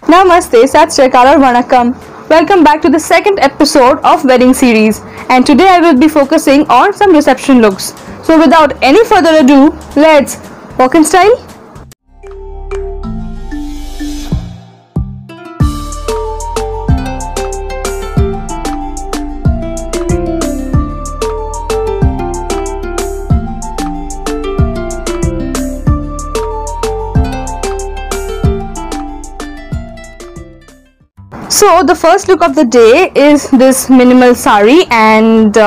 Namaste, Sat Shri Akal or Vanakkam. Welcome back to the second episode of wedding series, and today I will be focusing on some reception looks. So without any further ado, let's walk in style. So the first look of the day is this minimal sari and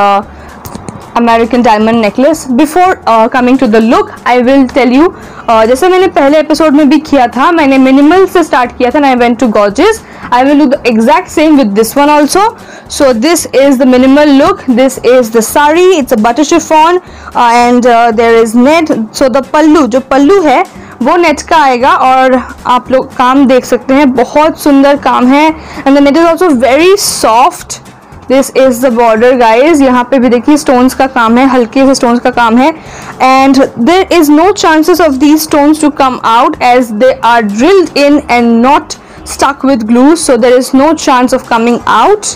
American diamond necklace. Before coming to the look, I will tell you, जैसे मैंने पहले episode में भी किया था, मैंने minimal से start किया था and I went to gorgeous. I will do the exact same with this one also. So this is the minimal look. This is the sari. It's a butter chiffon and there is net. So the pallu, जो पल्लू है वो net का आएगा और आप लोग काम देख सकते हैं, बहुत सुंदर काम है and the net is also very soft. This is the border guys. यहाँ पे भी देखिए स्टोन्स का काम है, हल्के से स्टोन्स का काम है and there is no chances of these stones to come out as they are drilled in and not stuck with glue, so there is no chance of coming out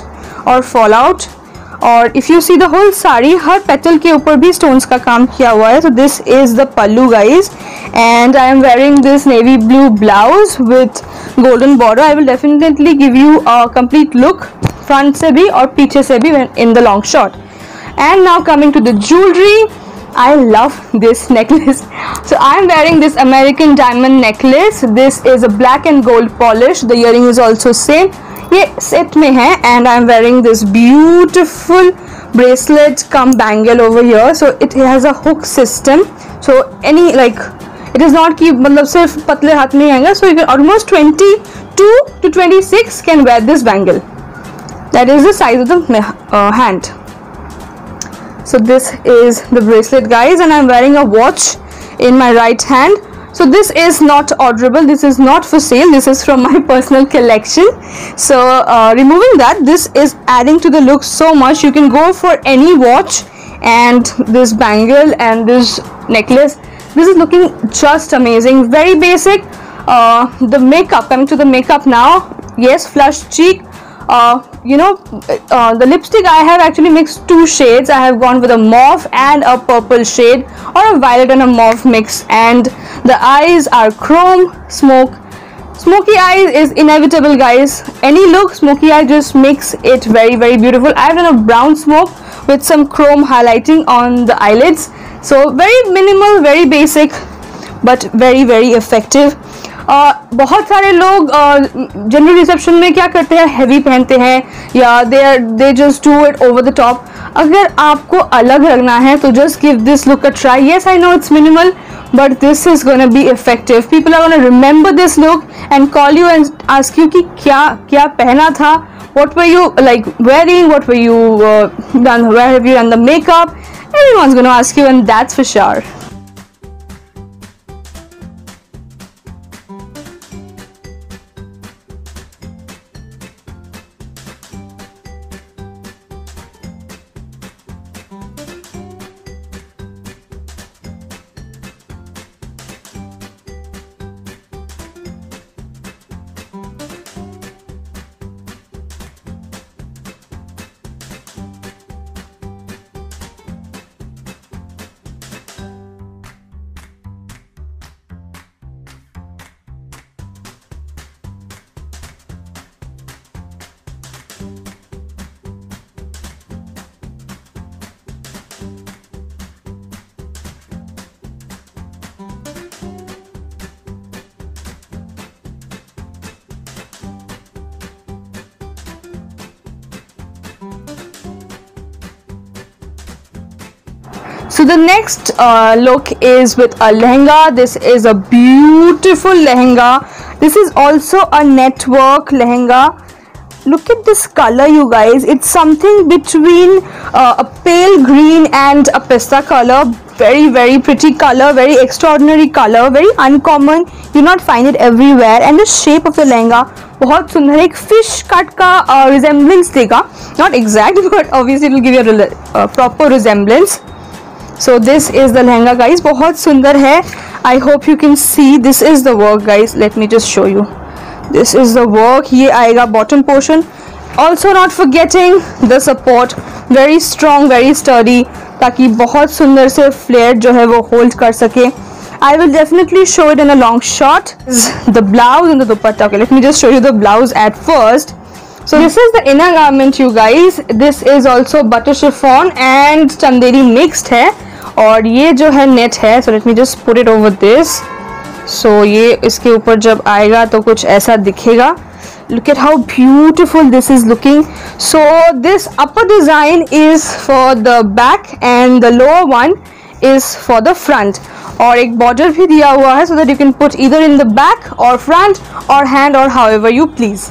और fall out. और if you see the whole sari, हर petal के ऊपर भी stones का काम किया हुआ है. So this is the pallu guys and I am wearing this navy blue blouse with golden border. I will definitely give you a complete look front se bhi aur piche se bhi in the long shot. And now coming to the jewelry, I love this necklace. So I am wearing this American diamond necklace. This is a black and gold polish. The earring is also same. ये set में है and I am wearing this beautiful bracelet cum bangle over here. So it has a hook system. So any like it is not कि मतलब सिर्फ पतले हाथ में ही आएगा. So you can almost 22 to 26 can wear this bangle. That is the size of the hand. So this is the bracelet guys and I am wearing a watch in my right hand. So this is not orderable, this is not for sale, this is from my personal collection. So removing that, this is adding to the look so much. You can go for any watch and this bangle and this necklace. This is looking just amazing, very basic. The makeup, coming to the makeup now, yes, flush cheek. The lipstick I have actually mixed two shades. I have gone with a mauve and a purple shade, or a violet and a mauve mix, and the eyes are chrome smoke. Smoky eyes is inevitable guys. Any look, smoky eye just makes it very very beautiful. I have done a brown smoke with some chrome highlighting on the eyelids. So very minimal, very basic but very very effective. बहुत सारे लोग general reception में क्या करते हैं, heavy पहनते हैं या they just do it over the top. अगर आपको अलग लगना है तो just give this look a try. Yes I know it's minimal but this is going to be effective. People are going to remember this look and call you and ask you कि क्या पहना था, what were you like wearing, what were you done, where have you done the makeup. Everyone's going to ask you, and that's for sure. So the next look is with a lehenga. This is a beautiful lehenga. This is also a network lehenga. Look at this color you guys. It's something between a pale green and a pista color. Very very pretty color, very extraordinary color, very uncommon. You not find it everywhere. And the shape of the lehenga बहुत सुंदर है. एक fish cut का resemblance देगा. Not exact but obviously it will give you a proper resemblance. So this is the lehenga guys. बहुत सुंदर है. I hope you can see. This is the work guys. Let me just show you. This is the work. ये आएगा bottom portion. Also not forgetting the support, very strong, very sturdy, ताकि बहुत सुंदर से flare जो है वो hold कर सके. I will definitely show it in a long shot. The blouse and the dupatta. Okay, let me just show you the blouse at first. So this is the inner garment, you guys. This is also butter chiffon and chanderi mixed है, और ये जो है net है. So let me just put it over this. So ये इसके ऊपर जब आएगा तो कुछ ऐसा दिखेगा. Look at how beautiful this is looking. So this upper design is for the back and the lower one is for the front. और एक border भी दिया हुआ है so that you can put either in the back or front or hand or however you please.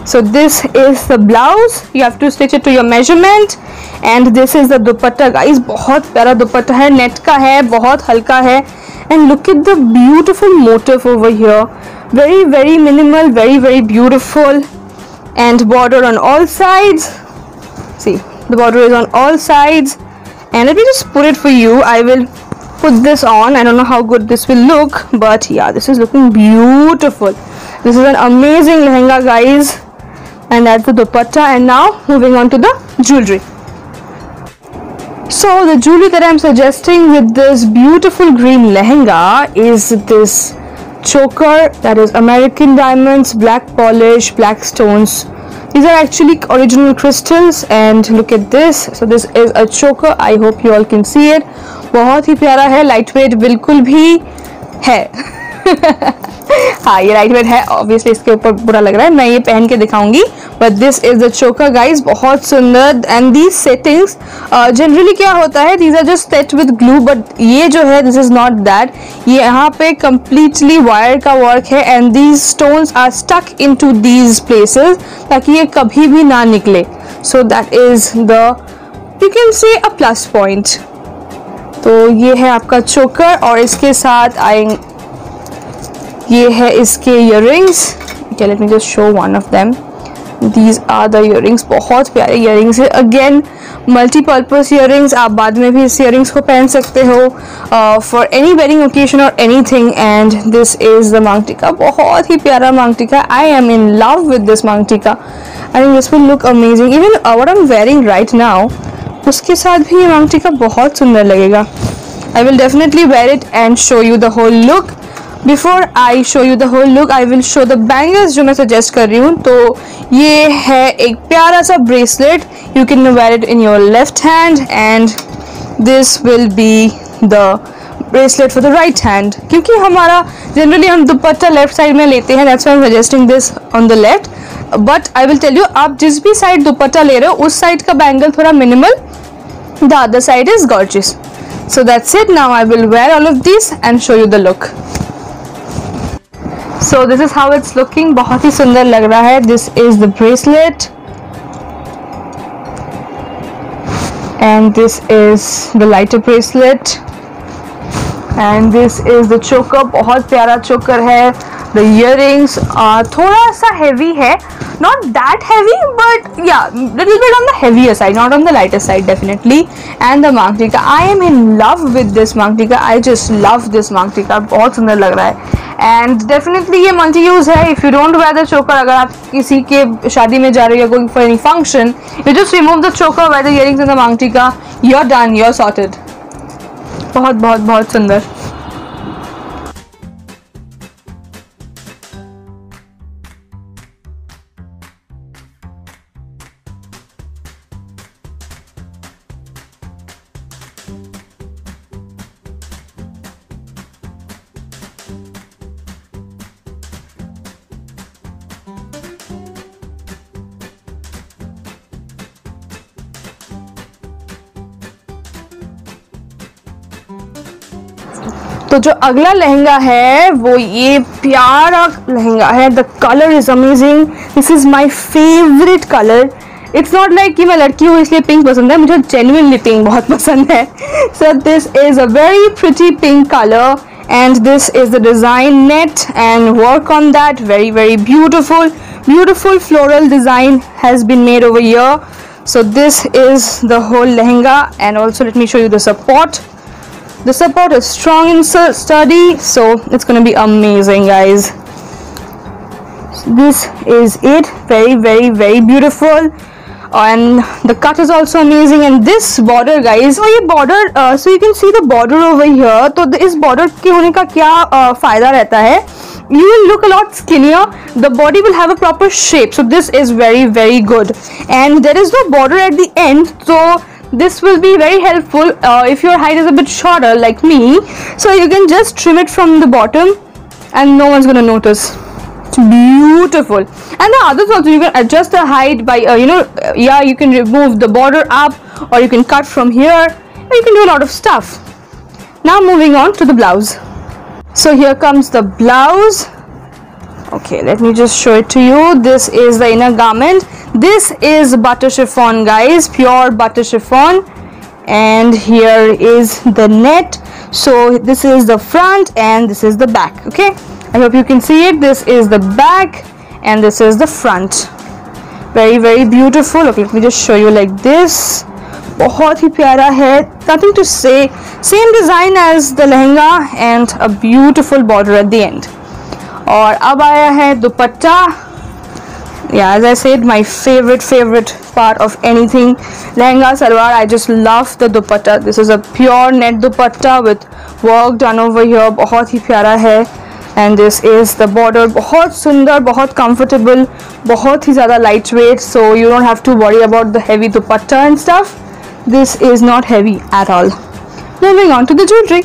So this is the blouse. You have to stitch it to your measurement. And this is the dupatta, guys. बहुत प्यारा दुपट्टा है, net का है, बहुत हल्का है. And look at the beautiful motif over here. Very, very minimal, very, very beautiful. And border on all sides. See, the border is on all sides. And let me just put it for you. I will put this on. I don't know how good this will look, but yeah, this is looking beautiful. This is an amazing lehenga, guys. And that's the dupatta. And now moving on to the jewelry. So the jewelry that I'm suggesting with this beautiful green lehenga is this choker, that is American diamonds, black polish, black stones. These are actually original crystals, and look at this. So this is a choker. I hope you all can see it. बहुत ही प्यारा है, lightweight बिल्कुल भी है. हाँ, ये light weight है. ऑब्वियसली इसके ऊपर बुरा लग रहा है, मैं ये पहन के दिखाऊंगी. But this is the choker, guys. बहुत सुंदर. एंड दीज सेटिंग्स जनरली क्या होता है, these are just set with glue, but ये जो है दिस इज नॉट दैट. ये यहाँ पे कंप्लीटली वायर का वर्क है and these stones are stuck into these places ताकि ये कभी भी ना निकले. So that is the, you can say, a plus point. तो ये है आपका चोकर और इसके साथ आएंगे, ये है इसके earrings. Okay, let me just show one of them. These are the earrings. बहुत प्यारे इयररिंग्स है. Again multipurpose earrings. आप बाद में भी इस इयररिंग्स को पहन सकते हो फॉर एनी वेडिंग ओकेजन और anything. And this is the maang tikka. बहुत ही प्यारा maang tikka. I am in love with this maang tikka. I think this will look amazing. Even what I am wearing right now, उसके साथ भी ये मांग टीका बहुत सुंदर लगेगा. I will definitely wear it and show you the whole look. Before I show you the whole look, I will show the bangles जो मैं suggest कर रही हूँ. तो ये है एक प्यारा सा bracelet. You can wear it in your left hand and this will be the bracelet for the right hand. क्योंकि हमारा generally हम दुपट्टा left side में लेते हैं, that's why I'm suggesting this on the left. But I will tell you, आप जिस भी side दुपट्टा ले रहे हो उस side का bangle थोड़ा minimal, the other side is gorgeous. So that's it. Now I will wear all of these and show you the look. So this is how it's looking. बहुत ही सुंदर लग रहा है. This is the bracelet and this is the lighter bracelet and this is the choker. बहुत प्यारा choker है. The earrings थोड़ा सा heavy है, not that heavy but yeah, little bit on the heavier side, not on the lighter side definitely. And the मांग टीका, I am in love with this मांग टीका. I just love this मांग टीका. बहुत सुंदर लग रहा है. एंड डेफिनेटली ये मल्टी यूज है. If you don't wear the चोकर, अगर आप किसी के शादी में जा रहे हो, going for any function, you just remove the choker, wear the earrings and the maang tikka, you are done, you are sorted. बहुत बहुत बहुत सुंदर. तो जो अगला लहंगा है वो ये प्यारा लहंगा है. The colour is amazing. This is my favourite colour. It's not like कि मैं लड़की हूँ इसलिए पिंक पसंद है, मुझे जेन्युइनली पिंक बहुत पसंद है. So this is a very pretty pink colour and this is the design net and work on that. Very very beautiful, beautiful floral design has been made over here. So this is the whole lehenga. And also let me show you the support. The support is strong and sturdy, so it's going to be amazing, guys. This is it. Very very beautiful, and the cut is also amazing. And this border guys, so ये border so you can see the border over here. तो इस border के होने का क्या फायदा रहता है, you will look a lot skinnier, the body will have a proper shape. So this is very good, and there is no border at the end, so this will be very helpful if your height is a bit shorter like me. So you can just trim it from the bottom and no one's gonna notice. It's beautiful. And the others also, you can adjust the height by you can remove the border up, or you can cut from here, and you can do a lot of stuff. Now moving on to the blouse. So here comes the blouse. Okay, let me just show it to you. This is the inner garment. This is butter chiffon guys, pure butter chiffon, and here is the net. So this is the front and this is the back. Okay, I hope you can see it. This is the back and this is the front. Very beautiful. Okay, let me just show you like this. बहुत ही प्यारा है, nothing to say. Same design as the lehenga and a beautiful border at the end. और अब आया है दुपट्टा. Yeah, as I said, my favorite part of anything lehenga salwar. I just love the dupatta. This is a pure net dupatta with work done over here. बहुत ही प्यारा है. And this is the border. बहुत सुंदर, बहुत comfortable, बहुत ही ज़्यादा lightweight. So you don't have to worry about the heavy dupatta and stuff. This is not heavy at all. Moving on to the jewelry.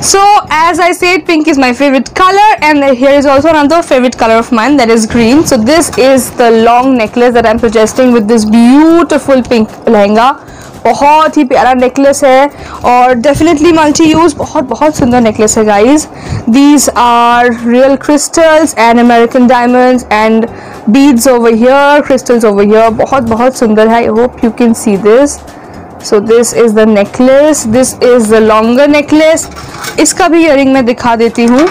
So as I said, pink is my favorite color, and here is also another favorite color of mine, that is green. So this is the long necklace that I'm suggesting with this beautiful pink lehenga. बहुत ही प्यारा necklace है और definitely multi use. बहुत सुंदर necklace है guys. These are real crystals and American diamonds and beads over here, crystals over here. बहुत सुंदर है. I hope you can see this. So this is the necklace. This is the longer necklace. इसका भी earring मैं दिखा देती हूँ.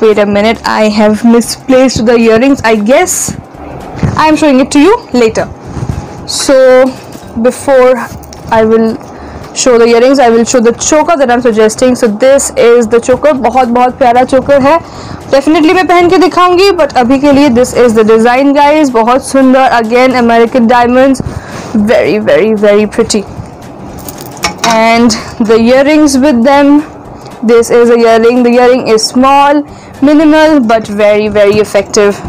Wait a minute, I have misplaced the earrings. I guess I am showing it to you later. So before I will show the earrings, I will show the choker that I'm suggesting. So this is the choker. बहुत प्यारा choker है. Definitely मैं पहन के दिखाऊंगी, but अभी के लिए this is the design guys. बहुत सुंदर. Again American diamonds. Very pretty. And the earrings with them. This is a earring. The earring is small, minimal, but very effective.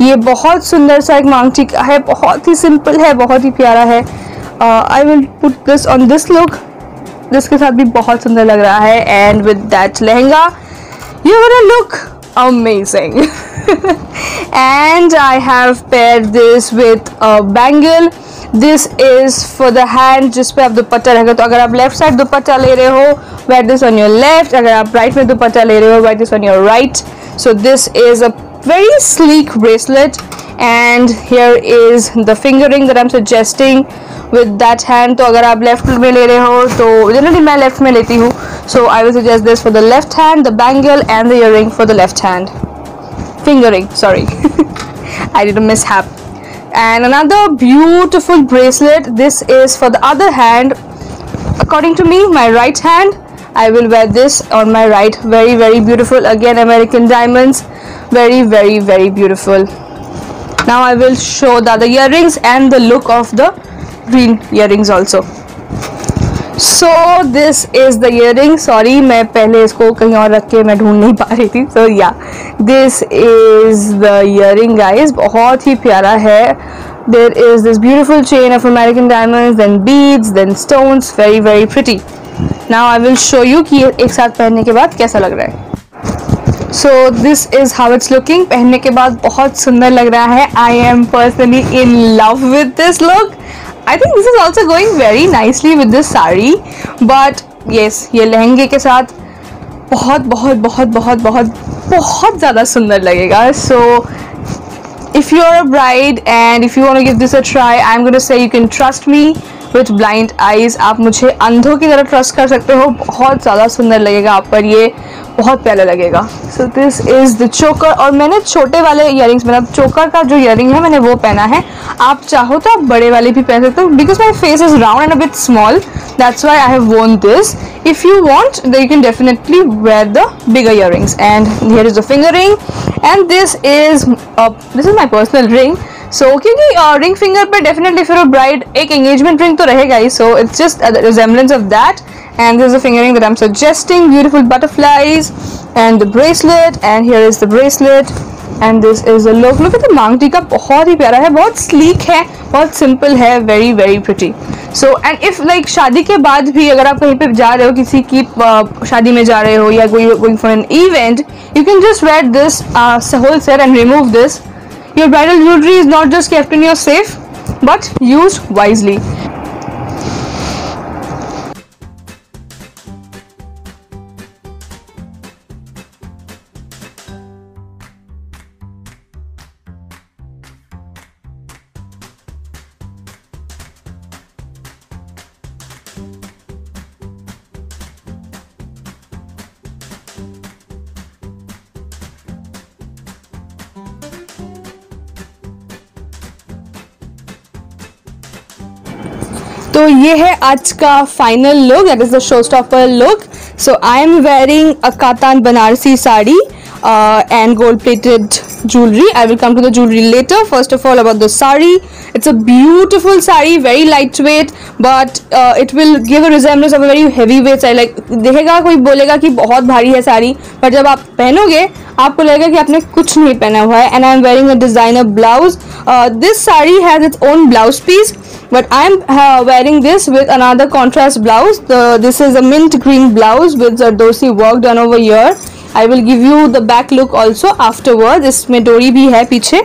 ये बहुत सुंदर सा एक मांगटी का है. बहुत ही सिंपल है, बहुत ही प्यारा है. I will put this on this look. जिसके साथ भी बहुत सुंदर लग रहा है. And with that lehenga, you're gonna look amazing. And I have paired this with a bangle. This is for the hand जिस पे आप दुपट्टा रहेगा. तो अगर आप लेफ्ट साइड दुपट्टा ले रहे हो, wear this on your left. अगर आप राइट में दुपट्टा ले रहे हो, wear this on your right. So this is a very sleek bracelet, and here is the fingering that I'm suggesting with that hand. तो अगर आप लेफ्ट में ले रहे हो, तो जनरली मैं लेफ्ट में लेती हूँ. So I will suggest this for the left hand, the bangle and the earring for the left hand. Fingering, sorry. I did a mishap. And another beautiful bracelet. This is for the other hand. According to me, my right hand. I will wear this on my right. Very beautiful. Again American diamonds. Very beautiful. Now I will show the other earrings and the look of the green earrings also. So this is the earring. Sorry, मैं पहले इसको कहीं और रख के मैं ढूंढ नहीं पा रही थी. So yeah, this is the earring guys. बहुत ही प्यारा है. There is this beautiful chain of American diamonds, then beads, then stones. Very pretty. Now I will show you कि एक साथ पहनने के बाद कैसा लग रहा है. So this is how it's looking. पहनने के बाद बहुत सुंदर लग रहा है. I am personally in love with this look. I think this is also going very nicely with this sari, but yes, ये लहंगे के साथ बहुत ज़्यादा सुंदर लगेगा. So if you're a bride and if you want to give this a try, I'm going to say you can trust me with blind eyes. आप मुझे अंधों की तरह ट्रस्ट कर सकते हो. बहुत ज़्यादा सुंदर लगेगा आप पर ये. बहुत प्यारा लगेगा। सो दिस इज़ द चोकर, और मैंने छोटे वाले ईयरिंग्स, मतलब चोकर का जो ईयरिंग है मैंने वो पहना है। आप चाहो तो आप बड़े वाले भी पहन सकते हो, because my face is round and a bit small, that's why I have worn this. If you want then you can definitely wear the bigger earrings. And here is the finger ring, and this is my personal ring. So क्योंकि ring finger पे definitely फिर bride एक engagement ring तो रहेगा ही, so it's just resemblance of that. And this is the finger ring that I'm suggesting. Beautiful butterflies and the bracelet, and here is the bracelet, and this is the look. Look at the मांग टीका, बहुत ही प्यारा है, बहुत sleek है, बहुत simple है, very very pretty. So and if like शादी के बाद भी अगर आप कहीं पे जा रहे हो, किसी की शादी में जा रहे हो या going for an event, you can just wear this whole set and remove this. Your bridal jewelry is not just kept in your safe, but used wisely. तो ये है आज का final look, that is the show stopper look. So I am wearing a katan Banarasi sari and gold plated jewelry. I will come to the jewelry later. First of all, about the sari, it's a beautiful sari, very lightweight, but it will give a resemblance of a very heavy weight sari. Like देखेगा कोई बोलेगा कि बहुत भारी है साड़ी, पर जब आप पहनोगे आपको लगेगा कि आपने कुछ नहीं पहना हुआ है. And I am wearing a designer blouse. This sari has its own blouse piece, but I am wearing this with another contrast blouse. This is a mint green blouse with Zardosi work done over here. I will give you the back look also afterwards. इसमें डोरी भी है पीछे.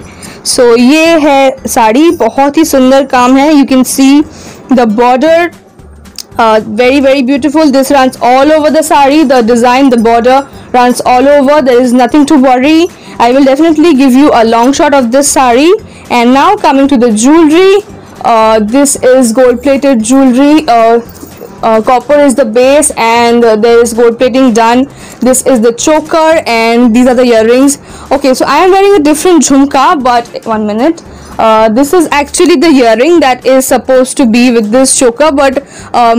So ये है साड़ी, बहुत ही सुंदर काम है. You can see the border, very very beautiful. This runs all over the sari. The design, the border runs all over. There is nothing to worry. I will definitely give you a long shot of this sari. And now coming to the jewelry. This is gold plated jewelry. Copper is the base, and there is gold plating done. This is the choker, and these are the earrings. Okay, so I am wearing a different jhumka, but 1 minute. This is actually the earring that is supposed to be with this choker, but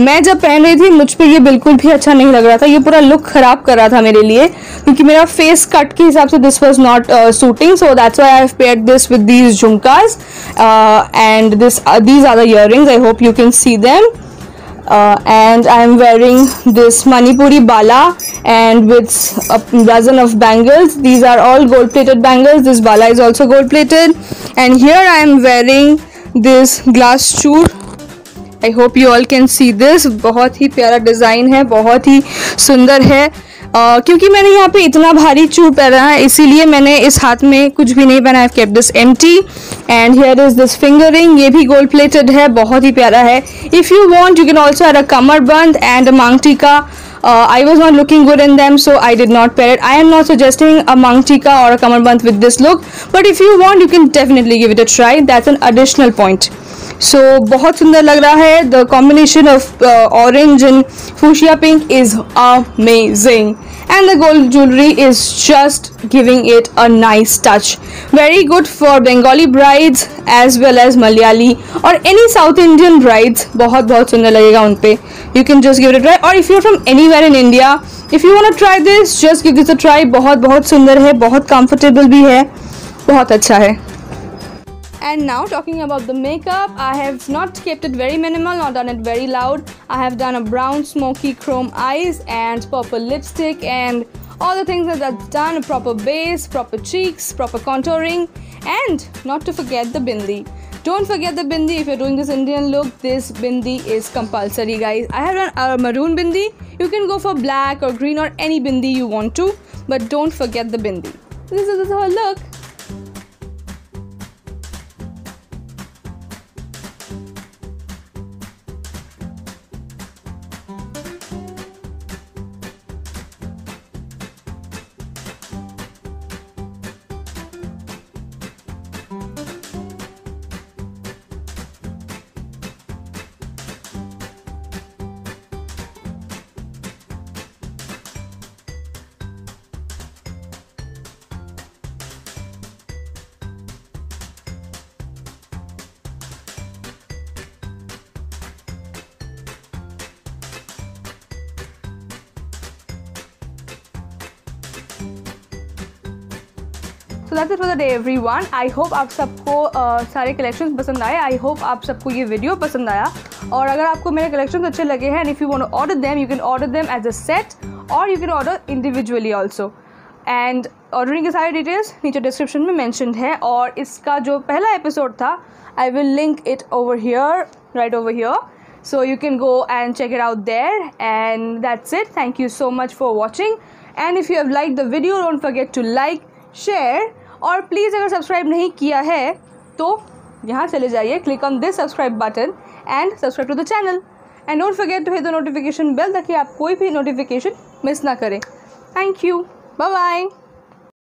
मैं जब पहन रही थी मुझ पे ये बिल्कुल भी अच्छा नहीं लग रहा था. ये पूरा लुक खराब कर रहा था मेरे लिए, क्योंकि मेरा फेस कट के हिसाब से this was not suiting. So that's why I have paired this with these jhumkas, and these are the earrings. I hope you can see them. And I am wearing this Manipuri bala, and with a dozen of bangles. These are all gold plated bangles. This bala is also gold plated, and here I am wearing this glass choor. I hope you all can see this. बहुत ही प्यारा design है, बहुत ही सुंदर है. क्योंकि मैंने यहाँ पे इतना भारी चूड़ पहना है, इसीलिए मैंने इस हाथ में कुछ भी नहीं पहना है. I've kept this empty. And here is this finger ring. ये भी gold plated है, बहुत ही प्यारा है. If you want, you can also add a kamarband and a mang tika. I was not looking good in them, so I did not pair it. I am not suggesting a mang tika or a kamarband with this look, but if you want, you can definitely give it a try. That's an additional point. So बहुत सुंदर लग रहा है. The combination of orange and fuchsia pink is amazing, and the gold jewelry is just giving it a nice touch. Very good for Bengali brides as well as Malayali or any South Indian brides. बहुत बहुत सुंदर लगेगा उन पे. You can just give it a try. Or if you're from anywhere in India, if you want to try this, just give this a try. बहुत बहुत सुंदर है, बहुत comfortable भी है, बहुत अच्छा है. And now talking about the makeup, I have not kept it very minimal, not done it very loud. I have done a brown smoky chrome eyes and purple lipstick and all the things that's done, a proper base, proper cheeks, proper contouring, and not to forget the bindi. Don't forget the bindi. If you're doing this Indian look, this bindi is compulsory, guys. I have done a maroon bindi. You can go for black or green or any bindi you want to, but don't forget the bindi. This is the whole look. So that's it for the day everyone. I hope आप सबको सारे collections पसंद आए। I hope आप सबको ये video पसंद आया। और अगर आपको मेरे कलेक्शंस अच्छे लगे हैं, and if you want to order them, you can order them as a set और you can order individually also. And ordering के सारे डिटेल्स नीचे डिस्क्रिप्शन में मैंशनड है। और इसका जो पहला एपिसोड था, I will link it over here, right over here, so you can go and check it out there. And that's it. Thank you so much for watching, and if you have liked the video, don't forget to like, share, और please अगर subscribe नहीं किया है तो यहाँ चले जाइए, click on this subscribe button and subscribe to the channel, and don't forget to hit the notification bell ताकि आप कोई भी notification मिस ना करें। Thank you. Bye bye.